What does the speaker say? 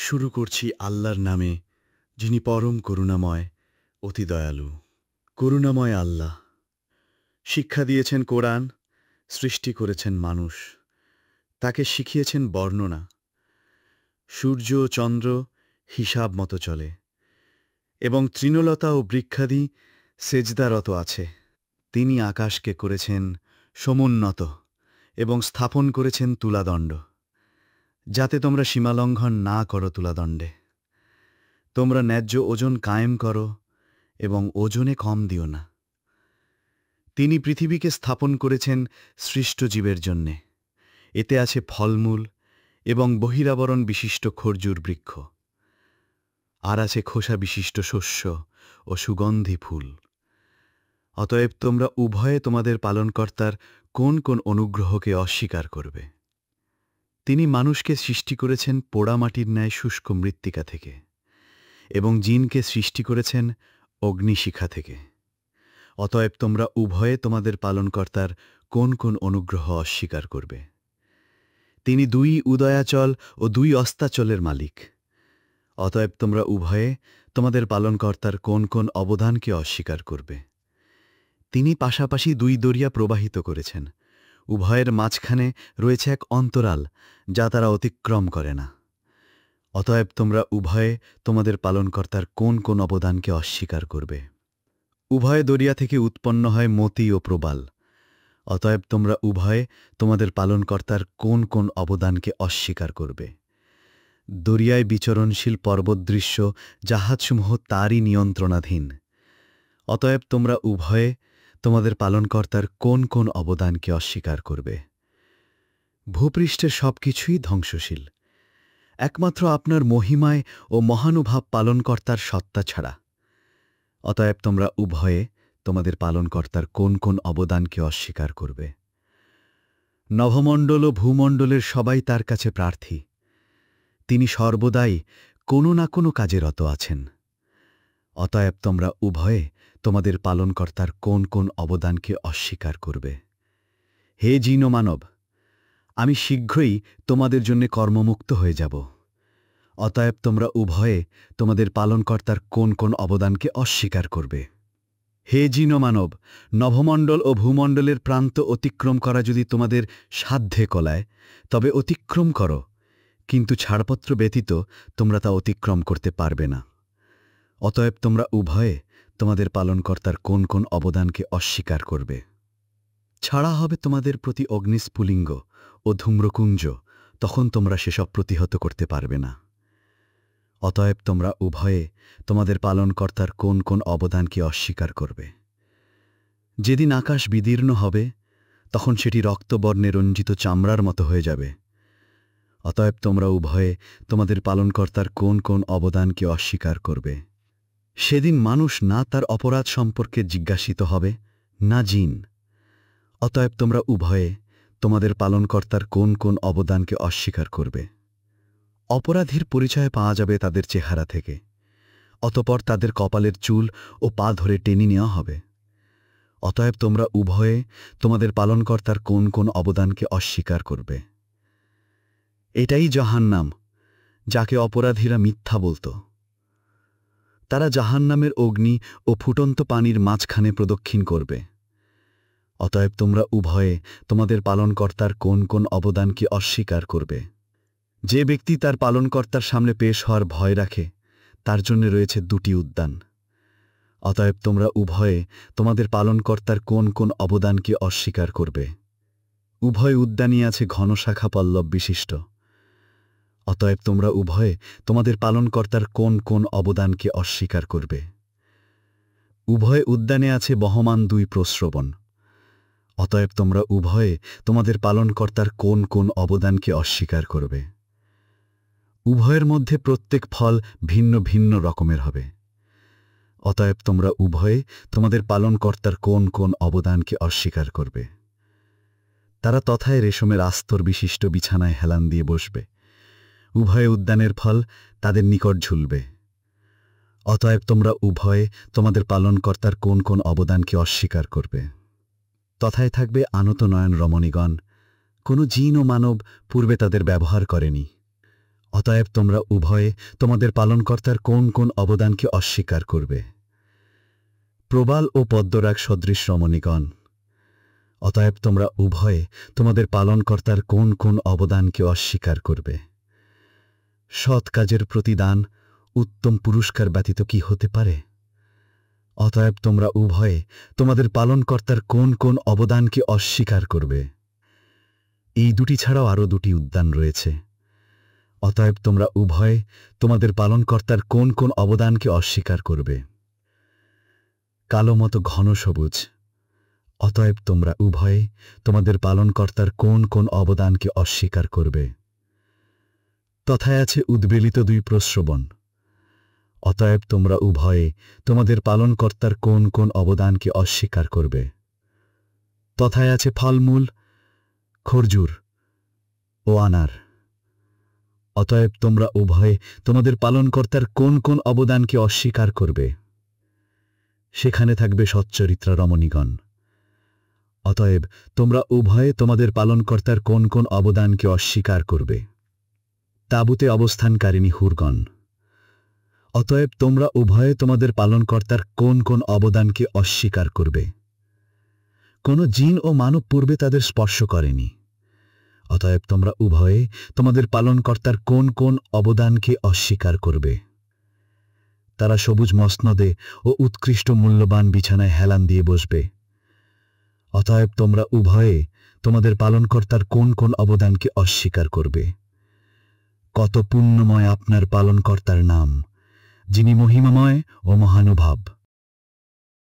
শুরু করছি আল্লাহর নামে, যিনি পরম করুণাময়, অতি দয়ালু। করুণাময় আল্লাহ শিক্ষা দিয়েছেন কোরআন, সৃষ্টি করেছেন মানুষ, তাকে শিখিয়েছেন বর্ণনা। সূর্য ও চন্দ্র হিসাব মতো চলে, এবং তৃণলতা ও বৃক্ষাদি সেজদারত আছে। তিনি আকাশকে করেছেন সমুন্নত এবং স্থাপন করেছেন তুলাদণ্ড, যাতে তোমরা সীমালঙ্ঘন না করো তুলাদণ্ডে। তোমরা ন্যায্য ওজন কায়েম করো এবং ওজনে কম দিও না। তিনি পৃথিবীকে স্থাপন করেছেন সৃষ্ট জীবের জন্যে। এতে আছে ফলমূল এবং বহিরাবরণ বিশিষ্ট খর্জুর বৃক্ষ, আর আছে খোসা বিশিষ্ট শস্য ও সুগন্ধি ফুল। অতএব তোমরা উভয়ে তোমাদের পালনকর্তার কোন কোন অনুগ্রহকে অস্বীকার করবে? তিনি মানুষকে সৃষ্টি করেছেন পোড়ামাটির ন্যায় শুষ্ক মৃত্তিকা থেকে, এবং জিনকে সৃষ্টি করেছেন অগ্নিশিখা থেকে। অতএব তোমরা উভয়ে তোমাদের পালনকর্তার কোন কোন অনুগ্রহ অস্বীকার করবে? তিনি দুই উদয়াচল ও দুই অস্তাচলের মালিক। অতএব তোমরা উভয়ে তোমাদের পালনকর্তার কোন কোন অবদানকে অস্বীকার করবে? তিনি পাশাপাশি দুই দরিয়া প্রবাহিত করেছেন, উভয়ের মাঝখানে রয়েছে এক অন্তরাল যা তারা অতিক্রম করে না। অতএব তোমরা উভয়ে তোমাদের পালনকর্তার কোন কোন অবদানকে অস্বীকার করবে? উভয় দরিয়া থেকে উৎপন্ন হয় মতি ও প্রবাল। অতএব তোমরা উভয়ে তোমাদের পালনকর্তার কোন কোন অবদানকে অস্বীকার করবে? দরিয়ায় বিচরণশীল পর্বতদৃশ্য জাহাজসমূহ তারই নিয়ন্ত্রণাধীন। অতএব তোমরা উভয়ে তোমাদের পালনকর্তার কোন কোন অবদানকে অস্বীকার করবে? ভূপৃষ্ঠের সবকিছুই ধ্বংসশীল, একমাত্র আপনার মহিমায় ও মহানুভাব পালনকর্তার সত্তা ছাড়া। অতএব তোমরা উভয়ে তোমাদের পালনকর্তার কোন কোন অবদানকে অস্বীকার করবে? নভমণ্ডল ও ভূমণ্ডলের সবাই তার কাছে প্রার্থী। তিনি সর্বদাই কোনো না কোনো কাজে রত আছেন। অতএব তোমরা উভয়ে তোমাদের পালনকর্তার কোন কোন অবদানকে অস্বীকার করবে? হে জিন ও মানব, আমি শীঘ্রই তোমাদের জন্য কর্মমুক্ত হয়ে যাব। অতএব তোমরা উভয়ে তোমাদের পালনকর্তার কোন কোন অবদানকে অস্বীকার করবে? হে জিন ও মানব, নভমণ্ডল ও ভূমণ্ডলের প্রান্ত অতিক্রম করা যদি তোমাদের সাধ্যে কলায়, তবে অতিক্রম করো, কিন্তু ছাড়পত্র ব্যতীত তোমরা তা অতিক্রম করতে পারবে না। অতএব তোমরা উভয়ে তোমাদের পালনকর্তার কোন কোন অবদানকে অস্বীকার করবে? ছাড়া হবে তোমাদের প্রতি অগ্নিস্ফুলিঙ্গ ও ধূম্রকুঞ্জ, তখন তোমরা সেসব প্রতিহত করতে পারবে না। অতএব তোমরা উভয়ে তোমাদের পালনকর্তার কোন কোন অবদানকে অস্বীকার করবে? যেদিন আকাশ বিদীর্ণ হবে, তখন সেটি রক্তবর্ণে রঞ্জিত চামড়ার মতো হয়ে যাবে। অতএব তোমরা উভয়ে তোমাদের পালনকর্তার কোন কোন অবদানকে অস্বীকার করবে? সেদিন মানুষ না তার অপরাধ সম্পর্কে জিজ্ঞাসিত হবে, না জিন। অতএব তোমরা উভয়ে তোমাদের পালনকর্তার কোন কোন অবদানকে অস্বীকার করবে? অপরাধীর পরিচয় পাওয়া যাবে তাদের চেহারা থেকে, অতঃপর তাদের কপালের চুল ও পা ধরে টেনে নেওয়া হবে। অতএব তোমরা উভয়ে তোমাদের পালনকর্তার কোন কোন অবদানকে অস্বীকার করবে? এটাই জাহান্নাম, যাকে অপরাধীরা মিথ্যা বলত। তারা জাহান্নামের অগ্নি ও ফুটন্ত পানির মাঝখানে প্রদক্ষিণ করবে। অতএব তোমরা উভয়ে তোমাদের পালনকর্তার কোন কোন অবদানকে অস্বীকার করবে? যে ব্যক্তি তার পালনকর্তার সামনে পেশ হওয়ার ভয় রাখে, তার জন্য রয়েছে দুটি উদ্যান। অতএব তোমরা উভয়ে তোমাদের পালনকর্তার কোন কোন অবদানকে অস্বীকার করবে? উভয় উদ্যানই আছে ঘনশাখা পল্লব বিশিষ্ট। অতএব তোমরা উভয়ে তোমাদের পালনকর্তার কোন কোন অবদানকে অস্বীকার করবে? উভয় উদ্যানে আছে বহমান দুই প্রস্রবণ। অতএব তোমরা উভয়ে তোমাদের পালনকর্তার কোন কোন অবদানকে অস্বীকার করবে? উভয়ের মধ্যে প্রত্যেক ফল ভিন্ন ভিন্ন রকমের হবে। অতএব তোমরা উভয়ে তোমাদের পালনকর্তার কোন কোন অবদানকে অস্বীকার করবে? তারা তথায় রেশমের আস্তর বিশিষ্ট বিছানায় হেলান দিয়ে বসবে। উভয় উদ্যানের ফল তাদের নিকট ঝুলবে। অতএব তোমরা উভয়ে তোমাদের পালনকর্তার কোন কোন অবদানকে অস্বীকার করবে? তথায় থাকবে আনত নয়ন রমণীগণ, কোনো জিন ও মানব পূর্বে তাদের ব্যবহার করেনি। অতএব তোমরা উভয়ে তোমাদের পালনকর্তার কোন কোন অবদানকে অস্বীকার করবে? প্রবাল ও পদ্মরাগ সদৃশ রমণীগণ, অতএব তোমরা উভয়ে তোমাদের পালনকর্তার কোন কোন অবদানকে অস্বীকার করবে? সৎ কাজের প্রতিদান উত্তম পুরস্কার ব্যতীত কি হতে পারে? অতএব তোমরা উভয়ে তোমাদের পালনকর্তার কোন কোন অবদানকে অস্বীকার করবে? এই দুটি ছাড়াও আরও দুটি উদ্যান রয়েছে। অতএব তোমরা উভয়ে তোমাদের পালনকর্তার কোন কোন অবদানকে অস্বীকার করবে? কালো মতো ঘন সবুজ, অতএব তোমরা উভয়ে তোমাদের পালনকর্তার কোন কোন অবদানকে অস্বীকার করবে? তথায় আছে উদ্বেলিত দুই প্রশ্রবণ, অতএব তোমরা উভয়ে তোমাদের পালনকর্তার কোন কোন অবদানকে অস্বীকার করবে? তথায় আছে ফলমূল, খরজুর ও আনার, অতএব তোমরা উভয়ে তোমাদের পালনকর্তার কোন কোন অবদানকে অস্বীকার করবে? সেখানে থাকবে সচ্চরিত্রা রমণীগণ, অতএব তোমরা উভয়ে তোমাদের পালনকর্তার কোন কোন অবদানকে অস্বীকার করবে? তাঁবুতে অবস্থানকারিণী হুরগণ, অতএব তোমরা উভয়ে তোমাদের পালনকর্তার কোন কোন অবদানকে অস্বীকার করবে? কোন জিন ও মানব পূর্বে তাদের স্পর্শ করেনি, অতএব তোমরা উভয়ে তোমাদের পালনকর্তার কোন কোন অবদানকে অস্বীকার করবে? তারা সবুজ মসনদে ও উৎকৃষ্ট মূল্যবান বিছানায় হেলান দিয়ে বসবে, অতএব তোমরা উভয়ে তোমাদের পালনকর্তার কোন কোন অবদানকে অস্বীকার করবে? কত পুণ্যময় আপনার পালনকর্তার নাম, যিনি মহিমাময় ও মহানুভব।